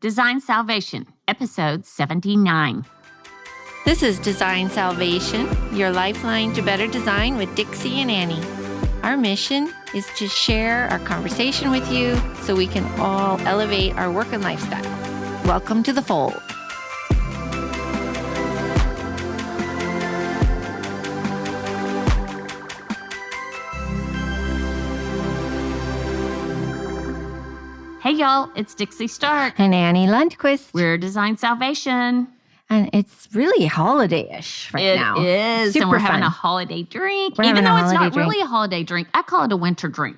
Design Salvation, episode 79. This is Design Salvation, your lifeline to better design with Dixie and Annie. Our mission is to share our conversation with you so we can all elevate our work and lifestyle. Welcome to the fold. Hey, y'all, it's Dixie Stark. And Annie Lundquist. We're Design Salvation. And it's really holiday-ish right now. It is. Super and we're having fun. a holiday drink. We're Even though having a it's not holiday drink. really a holiday drink, I call it a winter drink.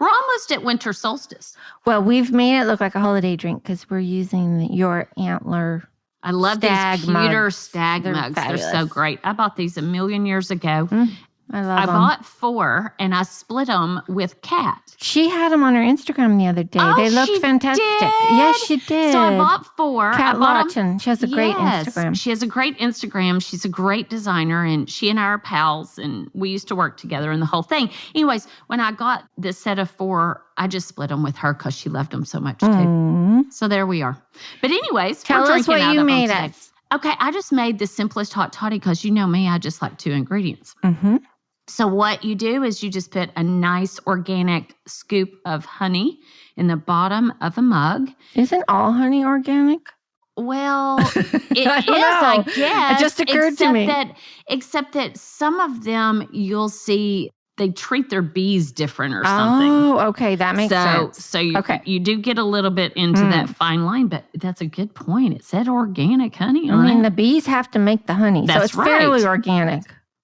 We're almost at winter solstice. Well, we've made it look like a holiday drink because we're using your antler. I love Stag these pewter mugs. stag They're mugs. fabulous. They're so great. I bought these a million years ago. I love I them. bought 4, and I split them with Kat. She had them on her Instagram the other day. Oh, They looked she fantastic. did? Yes, she did. So I bought 4. Kat I bought 'em- Lawton. She has a great Yes, Instagram. She has a great Instagram. She's a great designer, and she and I are pals, and we used to work together and the whole thing. Anyways, when I got this set of 4, I just split them with her because she loved them so much too. Mm. So there we are. But anyways, Tell we're us drinking what out you of 'em made today. us. Okay, I just made the simplest hot toddy because you know me, I just like 2 ingredients. Mm-hmm. So what you do is you just put a nice organic scoop of honey in the bottom of a mug. Isn't all honey organic? Well, it I is, don't I know. guess. It just occurred to me. Except that some of them you'll see they treat their bees different or something. Oh, okay. That makes sense. So you, Okay. you do get a little bit into that fine line, but that's a good point. It said organic honey I on mean, it. the bees have to make the honey. So That's it's fairly right. organic.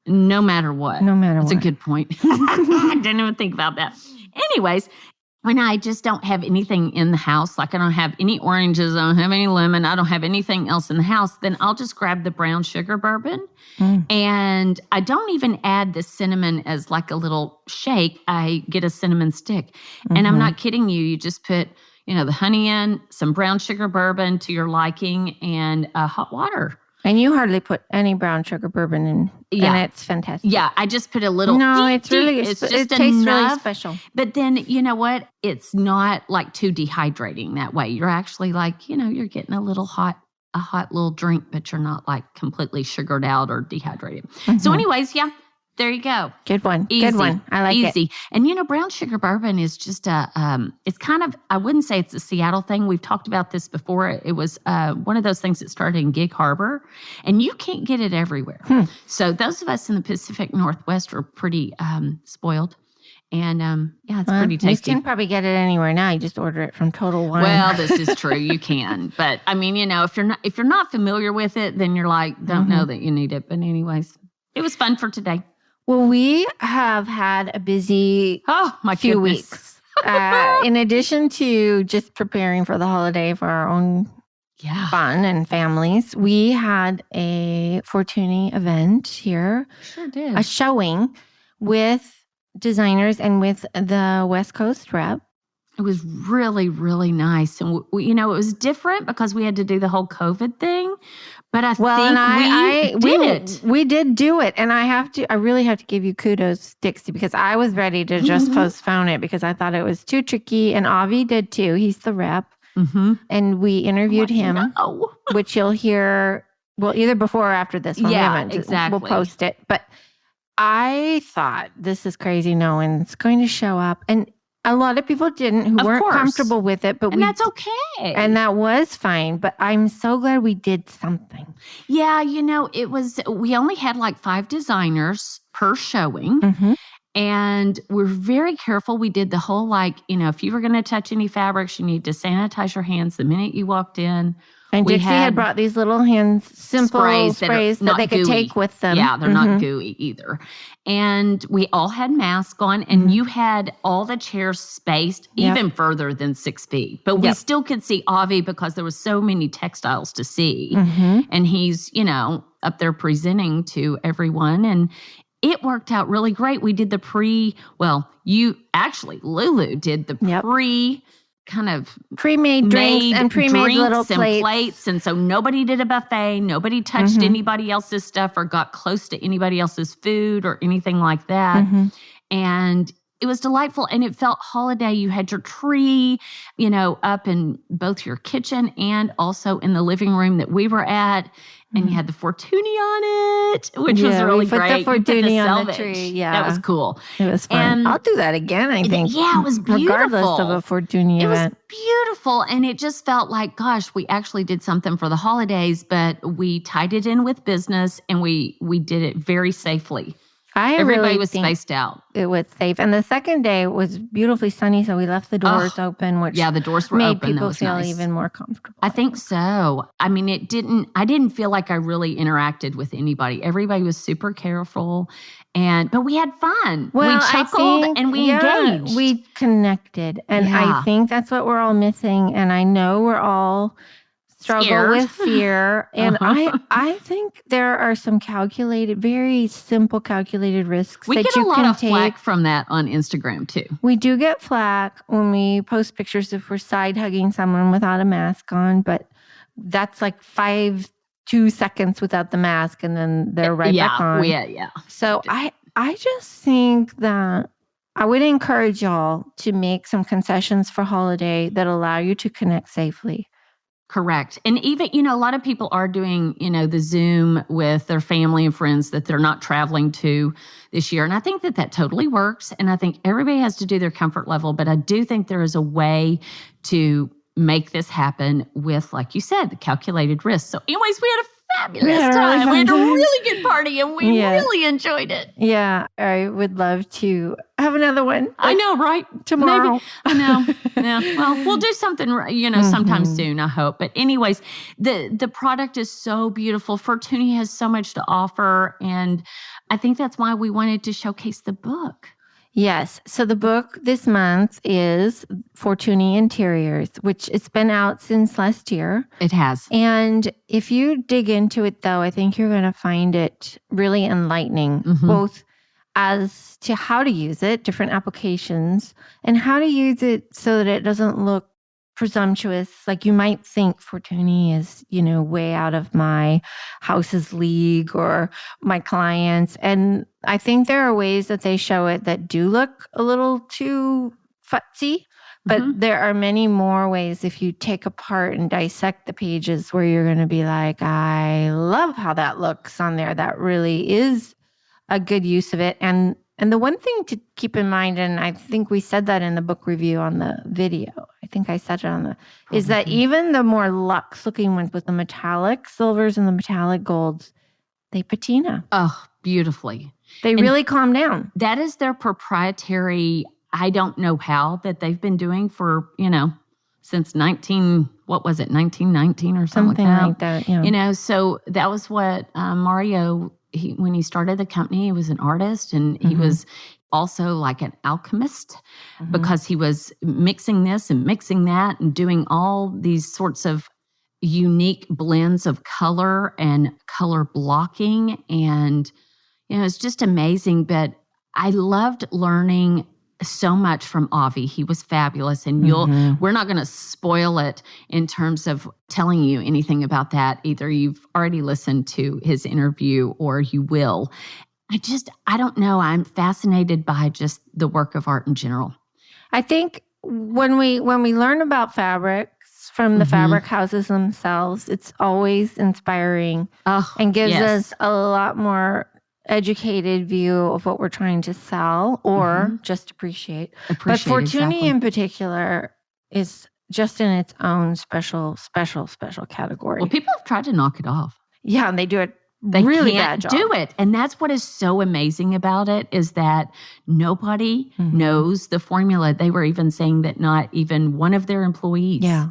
No matter what. No matter That's what. a good point. I didn't even think about that. Anyways, when I just don't have anything in the house, like I don't have any oranges, I don't have any lemon, I don't have anything else in the house, then I'll just grab the brown sugar bourbon. And I don't even add the cinnamon as like a little shake. I get a cinnamon stick. And I'm not kidding you. You just put, the honey in, some brown sugar bourbon to your liking, and hot water. And you hardly put any brown sugar bourbon in. Yeah. And it's fantastic. Yeah, I just put a little. No, it's really, it's it just tastes really enough. special. But then, you know what? It's not like too dehydrating that way. You're actually like, you're getting a hot little drink, but you're not like completely sugared out or dehydrated. So anyways, yeah, there you go. Good one. Easy. Good one. I like it. Easy. And brown sugar bourbon is just it's kind of, I wouldn't say it's a Seattle thing. We've talked about this before. It was one of those things that started in Gig Harbor, and you can't get it everywhere. So those of us in the Pacific Northwest are pretty spoiled. And it's pretty You tasty. can probably get it anywhere now. You just order it from Total Wine. Well, this is true. You can, but I mean, if you're not familiar with it, then you're like, don't know that you need it. But anyways, it was fun for today. Well, we have had a busy My few goodness. weeks. In addition to just preparing for the holiday for our own fun and families, we had a Fortuny event here, Sure did. a showing with designers and with the West Coast rep. It was really, really nice. And, it was different because we had to do the whole COVID thing. But I think we did it. We did do it. And I really have to give you kudos, Dixie, because I was ready to just postpone it because I thought it was too tricky. And Avi did too. He's the rep. And we interviewed him, which you'll hear, either before or after this one. Yeah, We haven't. exactly. We'll post it. But I thought, this is crazy. No one's going to show up. And a lot of people didn't who weren't comfortable with it, but that's okay. And that was fine. But I'm so glad we did something. Yeah, we only had like 5 designers per showing. And we're very careful. We did the whole if you were going to touch any fabrics, you need to sanitize your hands the minute you walked in. And Dixie had brought these little simple sprays that they could take with them. Yeah, they're not gooey either. And we all had masks on, and you had all the chairs spaced even further than 6 feet. But we still could see Avi because there was so many textiles to see. And he's, up there presenting to everyone. And it worked out really great. We did Lulu did the kind of pre-made drinks and pre-made little plates. And so nobody did a buffet. Nobody touched anybody else's stuff or got close to anybody else's food or anything like that. And delightful, and it felt holiday. You had your tree, up in both your kitchen and also in the living room that we were at. And you had the Fortuny on it, which was really great. The Fortuny on the tree. Yeah. That was cool. It was fun. I'll do that again, I think. Yeah, it was beautiful. Regardless of a Fortuny event. It was beautiful. And it just felt like, gosh, we actually did something for the holidays, but we tied it in with business and we did it very safely. Everybody was spaced out. It was safe. And the second day was beautifully sunny, so we left the doors open, which the doors were made open. people feel even more comfortable. I think so. I mean, I didn't feel like I really interacted with anybody. Everybody was super careful, but we had fun. Well, we chuckled and we engaged. We connected. And I think that's what we're all missing. And I know we're all struggle with fear. And I think there are some very simple calculated risks we that get you a lot can of take. flack from that on Instagram too. We do get flack when we post pictures if we're side hugging someone without a mask on, but that's like 2 seconds without the mask and then they're right back on. Yeah. So I just think that I would encourage y'all to make some concessions for holiday that allow you to connect safely. Correct. And even, a lot of people are doing, the Zoom with their family and friends that they're not traveling to this year. And I think that totally works. And I think everybody has to do their comfort level. But I do think there is a way to make this happen with, like you said, the calculated risk. So anyways, we had a fabulous time. We had a really good party and we really enjoyed it. Yeah. I would love to have another one. I know, right? Tomorrow. Maybe. I know. Yeah. Well, we'll do something, sometime soon, I hope. But anyways, the product is so beautiful. Fortuny has so much to offer. And I think that's why we wanted to showcase the book. Yes. So the book this month is Fortuny Interiors, which it's been out since last year. It has. And if you dig into it, though, I think you're going to find it really enlightening, both as to how to use it, different applications, and how to use it so that it doesn't look presumptuous. Like you might think Fortuny is, way out of my house's league or my clients. And I think there are ways that they show it that do look a little too futzy, but there are many more ways if you take apart and dissect the pages where you're going to be like, I love how that looks on there. That really is a good use of it. And the one thing to keep in mind, and I think we said that in the book review on the video, I think I said it is that even the more luxe looking ones with the metallic silvers and the metallic golds, they patina. Oh, beautifully. They really calm down. That is their proprietary, I don't know how, that they've been doing for, since 1919 or something like that. Yeah. So that was what Mario, when he started the company, he was an artist and he was also like an alchemist because he was mixing this and mixing that and doing all these sorts of unique blends of color and color blocking. And, it's just amazing. But I loved learning so much from Avi. He was fabulous. And we're not going to spoil it in terms of telling you anything about that. Either you've already listened to his interview or you will. I don't know. I'm fascinated by just the work of art in general. I think when we learn about fabrics from the fabric houses themselves, it's always inspiring and gives us a lot more educated view of what we're trying to sell or just appreciate. But Fortuny in particular is just in its own special category. Well, people have tried to knock it off. Yeah, and they do it They really can't bad job. do it. And that's what is so amazing about it is that nobody knows the formula. They were even saying that not even one of their employees. Yeah.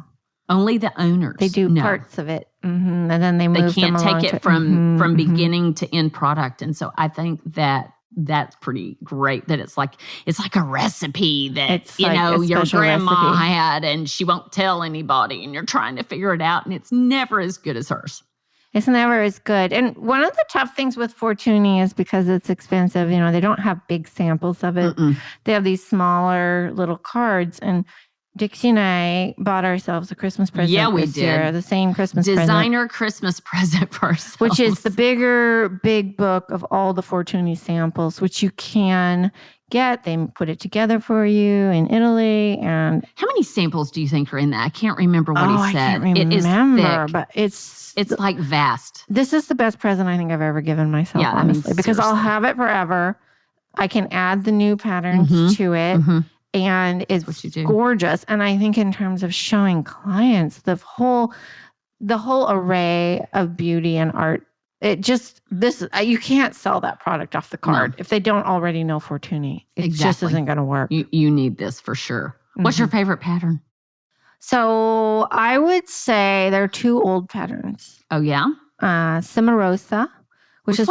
Only the owners. They do parts of it. And then they move can't them along take it from beginning to end product. And so I think that that's pretty great that it's like a recipe that it's like your grandma recipe. had and she won't tell anybody and you're trying to figure it out and it's never as good as hers. It's never as good. And one of the tough things with Fortuny is because it's expensive, they don't have big samples of it. They have these smaller little cards. And Dixie and I bought ourselves a Christmas present this year. The same Christmas Designer Christmas present for ourselves. Which is the big book of all the Fortuny samples, which you can get. They put it together for you in Italy. And how many samples do you think are in that? I can't remember what he said. I can't remember, it is thick. But it's like vast. This is the best present I think I've ever given myself, honestly, because I'll have it forever. I can add the new patterns to it, and it's gorgeous. And I think in terms of showing clients the whole array of beauty and art, you can't sell that product off the card if they don't already know Fortuny. It just isn't going to work. You need this for sure. What's your favorite pattern? So I would say there are two old patterns. Oh yeah, Cimarosa. Which is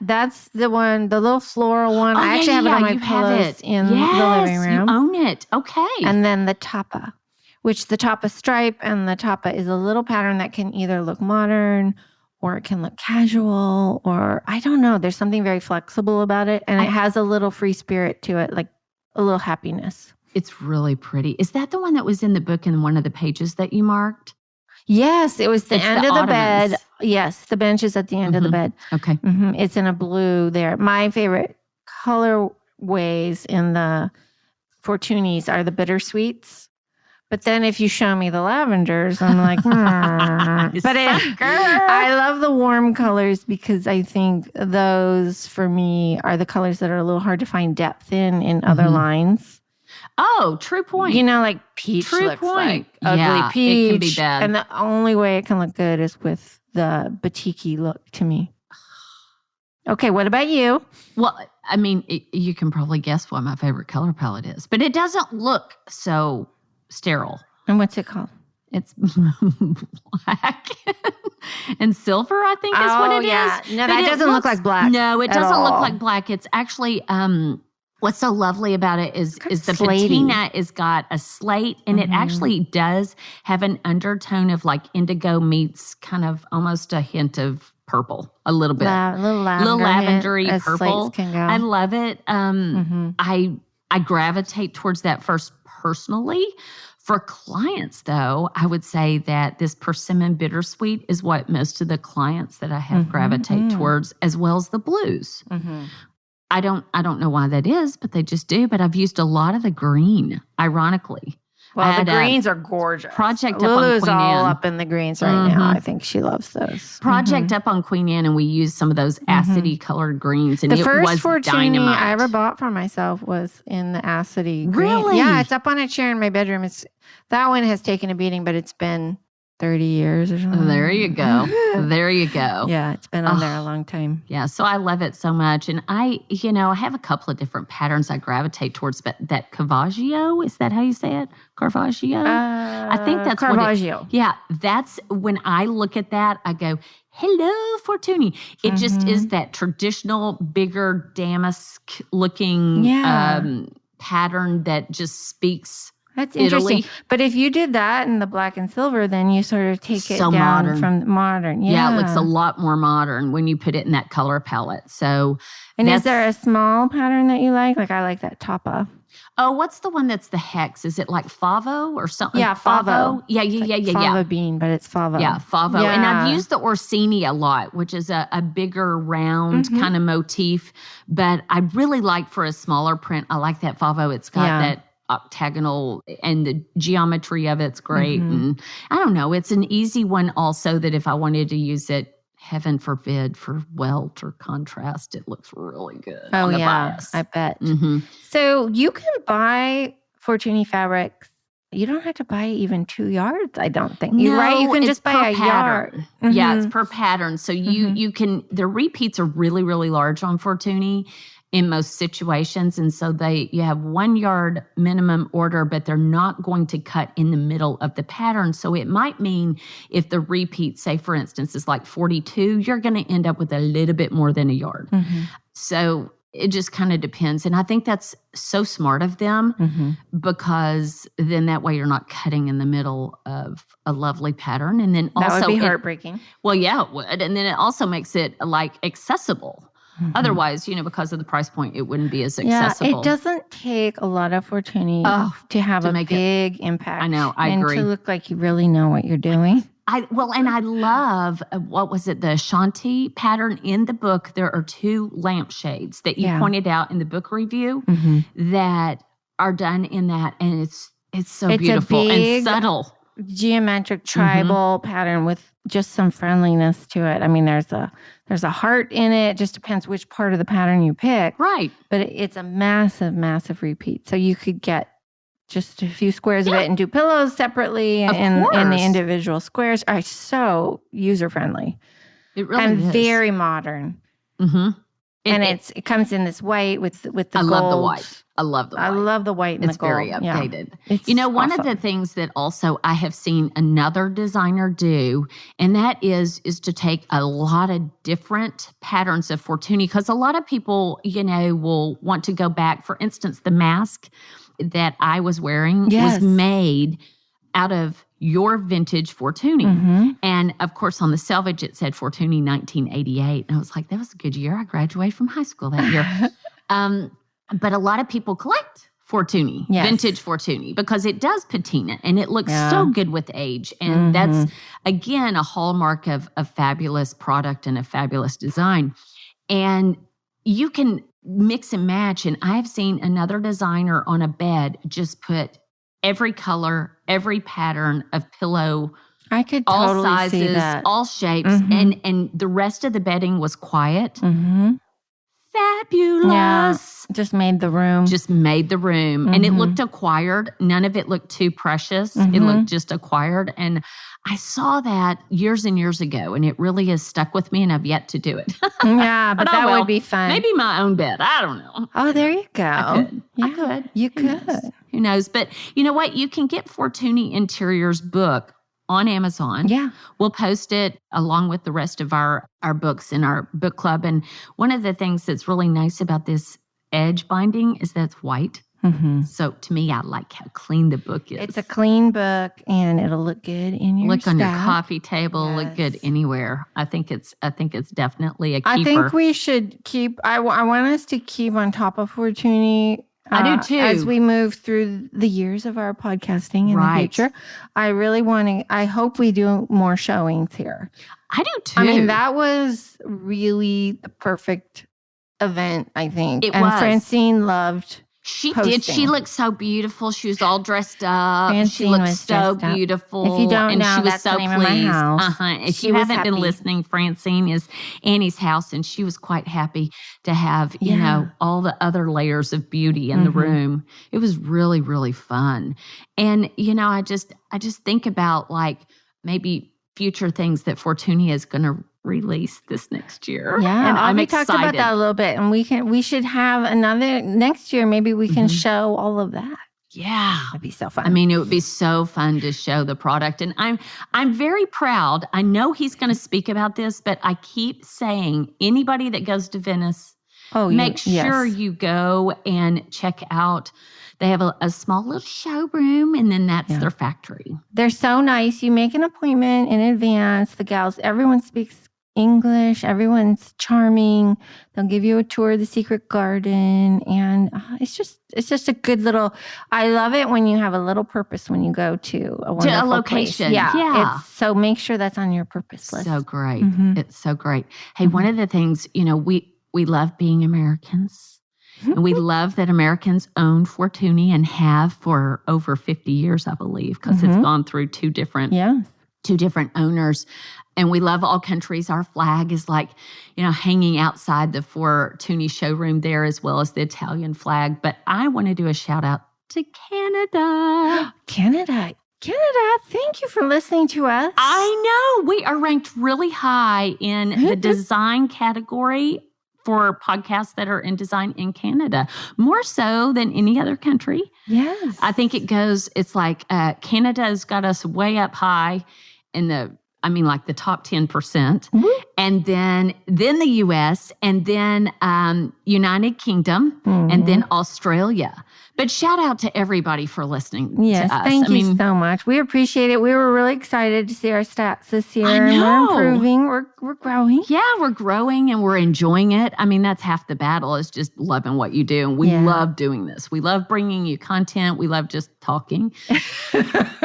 that's the one, the little floral one. I actually have it on my pillows in the living room. You own it. Okay. And then the Tapa, which the Tapa stripe, and the Tapa is a little pattern that can either look modern or it can look casual, or I don't know. There's something very flexible about it. And it has a little free spirit to it, like a little happiness. It's really pretty. Is that the one that was in the book in one of the pages that you marked? Yes, it was the end of the bed. Yes, the bench is at the end of the bed. Okay. It's in a blue there. My favorite colorways in the Fortunys are the bittersweets. But then if you show me the lavenders, I'm like, But I love the warm colors because I think those, for me, are the colors that are a little hard to find depth in other lines. Oh, true point. You know, like peach looks like ugly peach. It can be bad. And the only way it can look good is with the batik-y look to me. Okay, what about you? Well, I mean, you can probably guess what my favorite color palette is, but it doesn't look so sterile. And what's it called? It's black and silver, I think is what it is. No, that doesn't look like black. No, it doesn't look like black. It's actually... what's so lovely about it is the patina is got a slate, and it actually does have an undertone of like indigo meets kind of almost a hint of purple, a little bit, little lavendery purple. I love it. I gravitate towards that first personally. For clients, though, I would say that this persimmon bittersweet is what most of the clients that I have gravitate towards, as well as the blues. I don't know why that is, but they just do. But I've used a lot of the green, ironically. Well, the greens are gorgeous. Project Lulu's up on Queen all Anne. up in the greens right now. I think she loves those. Project up on Queen Anne, and we used some of those acidy colored greens, and the first was Fortuny dynamite. I ever bought for myself was in the acidy green. Really? Yeah, it's up on a chair in my bedroom. That one has taken a beating, but it's been 30 years or something. There you go. There you go. Yeah, it's been on there a long time. Yeah, so I love it so much. And I have a couple of different patterns I gravitate towards, but that Caravaggio, is that how you say it? Caravaggio? I think that's Caravaggio. Yeah, that's when I look at that, I go, hello, Fortuny. It just is that traditional, bigger damask looking pattern that just speaks That's Italy. interesting. But if you did that in the black and silver, then you sort of take it down modern. from modern. Yeah, it looks a lot more modern when you put it in that color palette. So, and is there a small pattern that you like? Like I like that Tapa. Oh, what's the one that's the hex? Is it like favo or something? Yeah, favo. Yeah. Fava bean, but it's favo. Yeah, favo. Yeah. And I've used the Orsini a lot, which is a bigger round kind of motif. But I really like for a smaller print, I like that favo. It's got that octagonal, and the geometry of it's great. And I don't know, it's an easy one also that if I wanted to use it, heaven forbid, for welt or contrast, it looks really good. Oh yeah, I bet. So you can buy Fortuny fabrics. You don't have to buy even 2 yards, I don't think. No, right? You can just buy a pattern. yard. Yeah, it's per pattern. So you can, the repeats are really, really large on Fortuny in most situations. And so you have 1 yard minimum order, but they're not going to cut in the middle of the pattern. So it might mean if the repeat, say for instance, is like 42, you're going to end up with a little bit more than a yard. So it just kind of depends. And I think that's so smart of them because then that way you're not cutting in the middle of a lovely pattern. And then also that would be heartbreaking. Well, yeah, it would. And then it also makes it like accessible. Otherwise, because of the price point, it wouldn't be as accessible. Yeah, it doesn't take a lot of Fortuny to have a big impact. I know, I agree. And to look like you really know what you're doing. I love, what was it, the Shanti pattern in the book. There are 2 lampshades that you pointed out in the book review that are done in that. And it's so beautiful and subtle. Geometric tribal pattern with just some friendliness to it. I mean, there's a heart in it. It just depends which part of the pattern you pick. Right. But it's a massive, massive repeat. So you could get just a few squares of it and do pillows separately, and the individual squares are so user-friendly. It really and is. Very modern. Mm-hmm. And it comes in this white with the gold. I love the white. I love the white. I love the white and the gold. It's very updated. Yeah. It's one awesome. of the things that also I have seen another designer do, and that is to take a lot of different patterns of Fortuny, because a lot of people, will want to go back. For instance, the mask that I was wearing was made out of your vintage Fortuny. Mm-hmm. And of course, on the selvage, it said Fortuny 1988. And I was like, that was a good year. I graduated from high school that year. But a lot of people collect Fortuny, vintage Fortuny, because it does patina and it looks so good with age. And that's, again, a hallmark of a fabulous product and a fabulous design. And you can mix and match. And I've seen another designer on a bed just put every color, every pattern of pillow, I could all totally sizes, see that. all shapes, and the rest of the bedding was quiet. Mm-hmm. Fabulous. Yeah, just made the room. And it looked acquired. None of it looked too precious. It looked just acquired. And I saw that years and years ago, and it really has stuck with me, and I've yet to do it. Yeah, but that would be fun. Maybe my own bed. I don't know. Oh, there you go. I could. Yeah, I could. You could. Who knows? But you know what? You can get Fortuny Interiors book on Amazon. Yeah. We'll post it along with the rest of our books in our book club. And one of the things that's really nice about this edge binding is that it's white. Mm-hmm. So to me, I like how clean the book is. It's a clean book, and it'll look good in your on your stack. coffee table. Look good anywhere. I think it's definitely a keeper. I think we should keep. I want us to keep on top of Fortuny. I do too. As we move through the years of our podcasting in the future, I really want to. I hope we do more showings here. I do too. I mean, that was really the perfect event. I think it was. Francine loved. She posting. did. She looked so beautiful. She was all dressed up. Francine she looked was so dressed up. beautiful. If you don't and know, she was that's so the name of my pleased. house. If She you was haven't been happy. listening, Francine is Annie's house, and she was quite happy to have all the other layers of beauty in the room. It was really, really fun. And I just think about like maybe future things that Fortuny is going to release this next year. Yeah, and I'm we excited. talked about that a little bit, and we should have another next year. Maybe we can show all of that. Yeah, that'd be so fun. I mean, it would be so fun to show the product, and I'm very proud. I know he's going to speak about this, but I keep saying anybody that goes to Venice, make sure you go and check out. They have a small little showroom, and then that's their factory. They're so nice. You make an appointment in advance. The gals, everyone speaks English. Everyone's charming. They'll give you a tour of the secret garden, and it's just a good little. I love it when you have a little purpose when you go to a wonderful location. Place. Yeah. So make sure that's on your purpose list. So great. It's so great. Hey, one of the things we love being Americans. And we love that Americans own Fortuny and have for over 50 years, I believe, because it's gone through two different owners. And we love all countries. Our flag is like, hanging outside the Fortuny showroom there, as well as the Italian flag. But I want to do a shout out to Canada. Canada, thank you for listening to us. I know. We are ranked really high in the design category for podcasts that are in design in Canada, more so than any other country. Yes. I think it's like Canada's got us way up high in the like the top 10%, and then the U.S., and then United Kingdom, and then Australia. But shout out to everybody for listening to us. Thank you so much. We appreciate it. We were really excited to see our stats this year. And we're improving. We're growing. Yeah, we're growing and we're enjoying it. I mean, that's half the battle, is just loving what you do. And we love doing this. We love bringing you content. We love just talking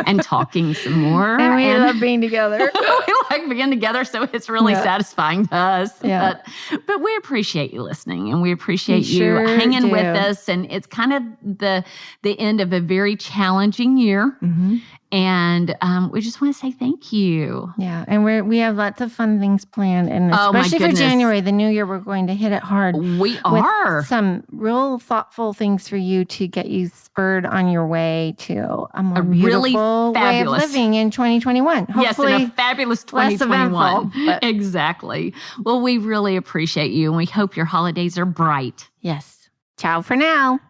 and talking some more. And we love being together. We like being together, so it's really satisfying to us. Yeah. But we appreciate you listening, and we appreciate you hanging with us. And it's kind of the end of a very challenging year. And we just want to say thank you. Yeah. And we have lots of fun things planned. And especially for January, the new year, we're going to hit it hard. We are. With some real thoughtful things for you to get you spurred on your way to a more beautiful way of living in 2021. Hopefully, yes, and a fabulous 2021. Exactly. Well, we really appreciate you, and we hope your holidays are bright. Yes. Ciao for now.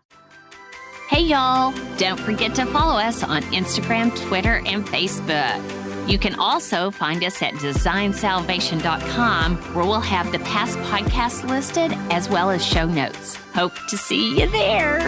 Hey, y'all. Don't forget to follow us on Instagram, Twitter, and Facebook. You can also find us at designsalvation.com, where we'll have the past podcasts listed as well as show notes. Hope to see you there.